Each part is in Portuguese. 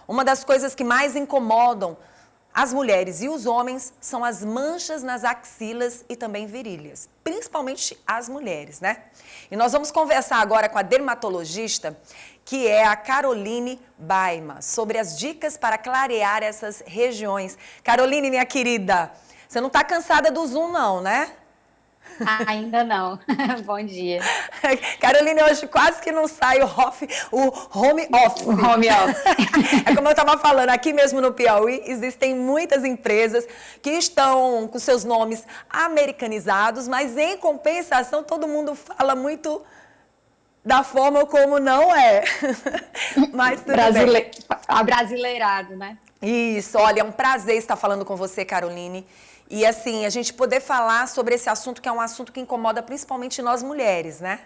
Uma das coisas que mais incomodam as mulheres e os homens são as manchas nas axilas e também virilhas, principalmente as mulheres, né? E nós vamos conversar agora com a dermatologista, que é a Caroline Baima, sobre as dicas para clarear essas regiões. Caroline, minha querida, você não está cansada do Zoom não, né? Ainda não. Bom dia. Caroline, hoje quase que não sai o home office. O home office. É como eu estava falando, aqui mesmo no Piauí, existem muitas empresas que estão com seus nomes americanizados, mas em compensação todo mundo fala muito da forma como não é. Mas tudo bem. Abrasileirado, né? Isso, olha, é um prazer estar falando com você, Caroline. E assim, a gente poder falar sobre esse assunto, que é um assunto que incomoda principalmente nós mulheres, né?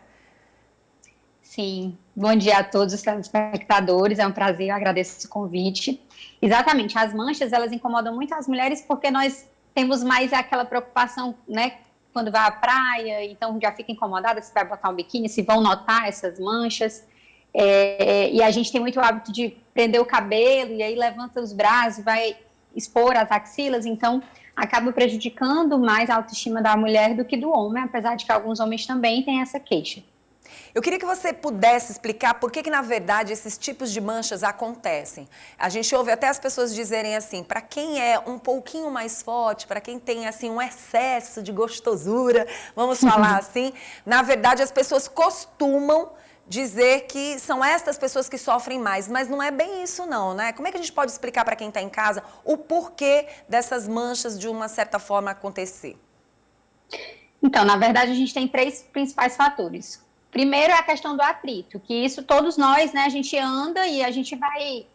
Sim. Bom dia a todos os telespectadores. É um prazer, eu agradeço esse convite. Exatamente, as manchas, elas incomodam muito as mulheres porque nós temos mais aquela preocupação, né? Quando vai à praia, então já fica incomodada se vai botar um biquíni, se vão notar essas manchas. E a gente tem muito hábito de prender o cabelo e aí levanta os braços, vai expor as axilas, então acaba prejudicando mais a autoestima da mulher do que do homem, apesar de que alguns homens também têm essa queixa. Eu queria que você pudesse explicar por que, na verdade, esses tipos de manchas acontecem. A gente ouve até as pessoas dizerem assim, para quem é um pouquinho mais forte, para quem tem assim um excesso de gostosura, vamos falar assim, na verdade as pessoas costumam dizer que são estas pessoas que sofrem mais, mas não é bem isso não, né? Como é que a gente pode explicar para quem está em casa o porquê dessas manchas de uma certa forma acontecer? Então, na verdade, a gente tem três principais fatores. Primeiro é a questão do atrito, que isso todos nós, né, a gente anda e a gente vai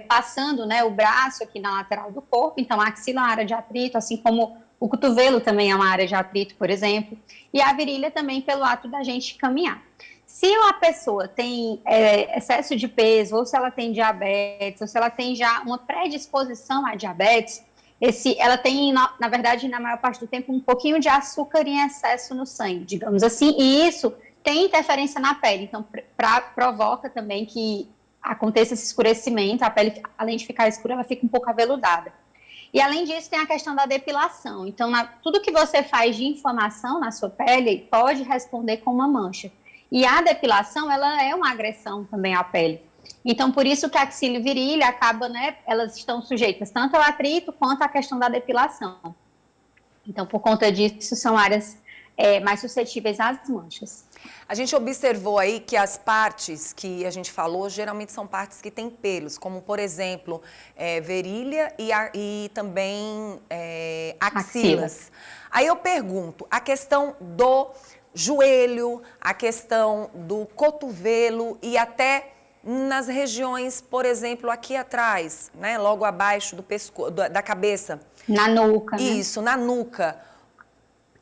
passando, né, o braço aqui na lateral do corpo, então a axila é uma área de atrito, assim como o cotovelo também é uma área de atrito, por exemplo, e a virilha também pelo ato da gente caminhar. Se uma pessoa tem excesso de peso, ou se ela tem diabetes, ou se ela tem já uma predisposição a diabetes, ela tem, na verdade, na maior parte do tempo, um pouquinho de açúcar em excesso no sangue, digamos assim, e isso tem interferência na pele, então provoca também que aconteça esse escurecimento, a pele, além de ficar escura, ela fica um pouco aveludada. E além disso, tem a questão da depilação. Então, tudo que você faz de inflamação na sua pele pode responder com uma mancha. E a depilação, ela é uma agressão também à pele. Então, por isso que a axila e virilha acaba, né, elas estão sujeitas tanto ao atrito quanto à questão da depilação. Então, por conta disso, são áreas mais suscetíveis às manchas. A gente observou aí que as partes que a gente falou, geralmente são partes que têm pelos, como, por exemplo, virilha e também axilas. Aí eu pergunto, a questão do joelho, a questão do cotovelo e até nas regiões, por exemplo, aqui atrás, né, logo abaixo do pescoço, da cabeça. Na nuca, né? Isso, na nuca.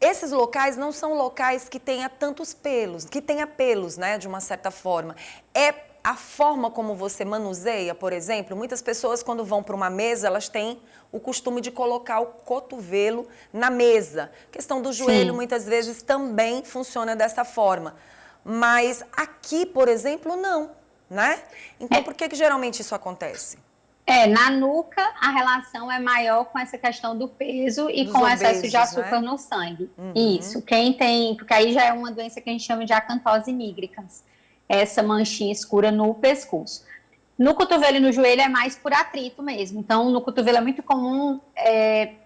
Esses locais não são locais que tenha tantos pelos, que tenha pelos, né, de uma certa forma. É a forma como você manuseia, por exemplo, muitas pessoas quando vão para uma mesa, elas têm o costume de colocar o cotovelo na mesa. A questão do joelho, muitas vezes, também funciona dessa forma. Mas aqui, por exemplo, não, né? Então, por que geralmente isso acontece? Na nuca, a relação é maior com essa questão do peso e dos com o obesos, excesso de açúcar, né, no sangue. Isso, quem tem, porque aí já é uma doença que a gente chama de acantose nigricans, essa manchinha escura no pescoço. No cotovelo e no joelho é mais por atrito mesmo, então no cotovelo é muito comum,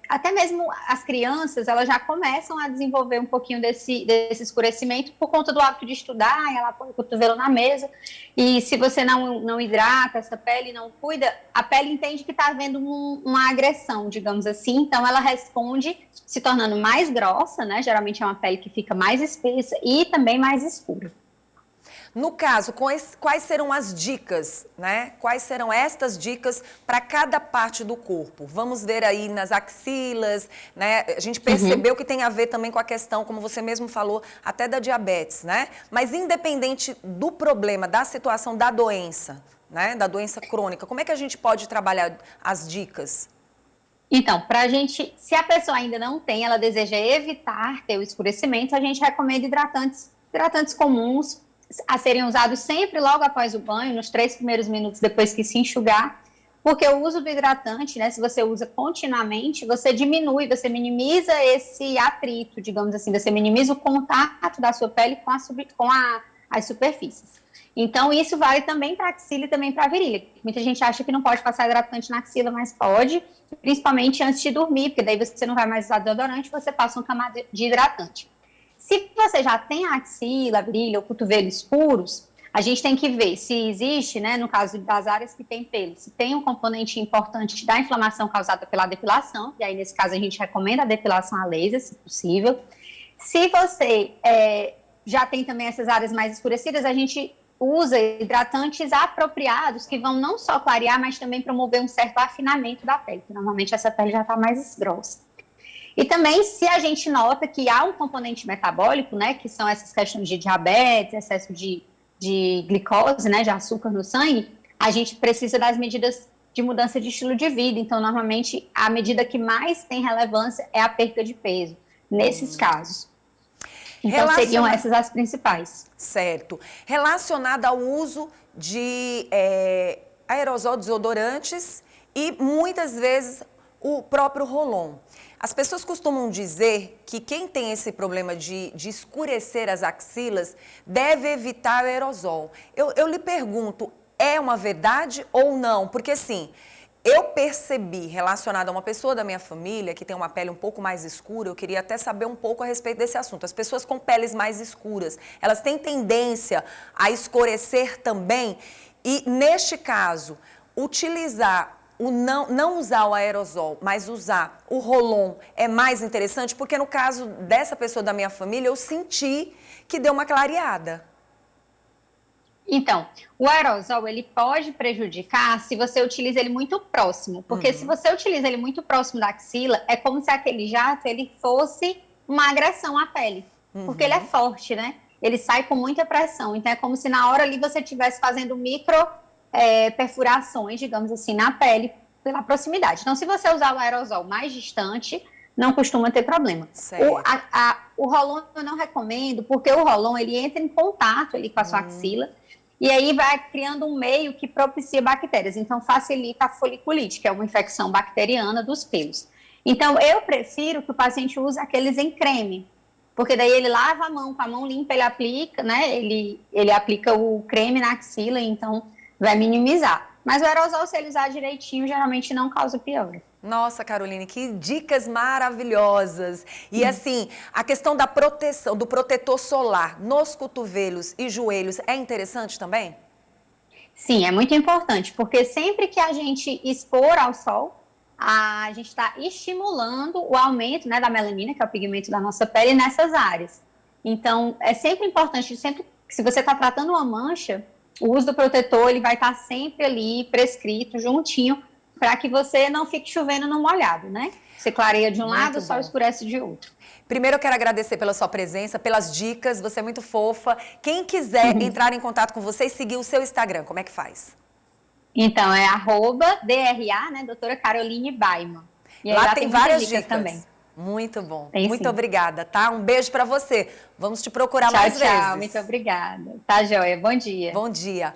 até mesmo as crianças, elas já começam a desenvolver um pouquinho desse escurecimento por conta do hábito de estudar, ela põe o cotovelo na mesa, e se você não hidrata essa pele, não cuida, a pele entende que está havendo uma agressão, digamos assim, então ela responde se tornando mais grossa, né? Geralmente é uma pele que fica mais espessa e também mais escura. No caso, quais serão as dicas, né? Quais serão estas dicas para cada parte do corpo? Vamos ver aí nas axilas, né? A gente percebeu que tem a ver também com a questão, como você mesmo falou, até da diabetes, né? Mas independente do problema, da situação da doença, né? Da doença crônica, como é que a gente pode trabalhar as dicas? Então, se a pessoa ainda não tem, ela deseja evitar ter o escurecimento, a gente recomenda hidratantes comuns, a serem usados sempre logo após o banho, nos 3 primeiros minutos depois que se enxugar, Porque o uso do hidratante, né, se você usa continuamente, você diminui, você minimiza esse atrito, digamos assim, você minimiza o contato da sua pele com as superfícies. Então, isso vale também para a axila e também para a virilha. Muita gente acha que não pode passar hidratante na axila, mas pode, principalmente antes de dormir, porque daí você não vai mais usar desodorante, você passa uma camada de hidratante. Se você já tem a axila, a virilha ou cotovelo escuros, a gente tem que ver se existe, né, no caso das áreas que tem pelo, se tem um componente importante da inflamação causada pela depilação, e aí nesse caso a gente recomenda a depilação a laser, se possível. Se você já tem também essas áreas mais escurecidas, a gente usa hidratantes apropriados que vão não só clarear, mas também promover um certo afinamento da pele, porque normalmente essa pele já está mais grossa. E também, se a gente nota que há um componente metabólico, né, que são essas questões de diabetes, excesso de glicose, né, de açúcar no sangue, a gente precisa das medidas de mudança de estilo de vida. Então, normalmente, a medida que mais tem relevância é a perda de peso, nesses casos. Então, seriam essas as principais. Certo. Relacionada ao uso de aerosol, desodorantes e, muitas vezes, o próprio Rolon. As pessoas costumam dizer que quem tem esse problema de escurecer as axilas deve evitar o aerosol. Eu lhe pergunto, é uma verdade ou não? Porque assim, eu percebi, relacionado a uma pessoa da minha família que tem uma pele um pouco mais escura, eu queria até saber um pouco a respeito desse assunto. As pessoas com peles mais escuras, elas têm tendência a escurecer também? E neste caso, utilizar não usar o aerosol, mas usar o Rolon é mais interessante, porque no caso dessa pessoa da minha família, eu senti que deu uma clareada. Então, o aerosol, ele pode prejudicar se você utiliza ele muito próximo, porque se você utiliza ele muito próximo da axila, é como se aquele jato, ele fosse uma agressão à pele, porque ele é forte, né? Ele sai com muita pressão, então é como se na hora ali você estivesse fazendo perfurações, digamos assim, na pele pela proximidade. Então, se você usar o aerosol mais distante, não costuma ter problema. O Rolon eu não recomendo, porque o Rolon, ele entra em contato ali com a sua axila, e aí vai criando um meio que propicia bactérias. Então, facilita a foliculite, que é uma infecção bacteriana dos pelos. Então, eu prefiro que o paciente use aqueles em creme, porque daí ele lava a mão, com a mão limpa, ele aplica, né? Ele aplica o creme na axila, então vai minimizar. Mas o aerosol, se ele usar direitinho, geralmente não causa pior. Nossa, Caroline, que dicas maravilhosas. E assim, a questão da proteção, do protetor solar nos cotovelos e joelhos é interessante também? Sim, é muito importante, porque sempre que a gente expor ao sol, a gente está estimulando o aumento, né, da melanina, que é o pigmento da nossa pele, nessas áreas. Então, é sempre importante, sempre que se você está tratando uma mancha, o uso do protetor ele vai estar sempre ali prescrito, juntinho, para que você não fique chovendo no molhado, né? Você clareia de um lado, o sol escurece de outro. Primeiro eu quero agradecer pela sua presença, pelas dicas, você é muito fofa. Quem quiser entrar em contato com você e seguir o seu Instagram, como é que faz? Então, é @DRA, né, doutora Caroline Baiman. E aí, lá tem várias dicas também. Muito bom. Tem, muito sim. Obrigada, tá? Um beijo pra você. Vamos te procurar mais vezes. Tchau, muito obrigada. Tá, joia. Bom dia. Bom dia.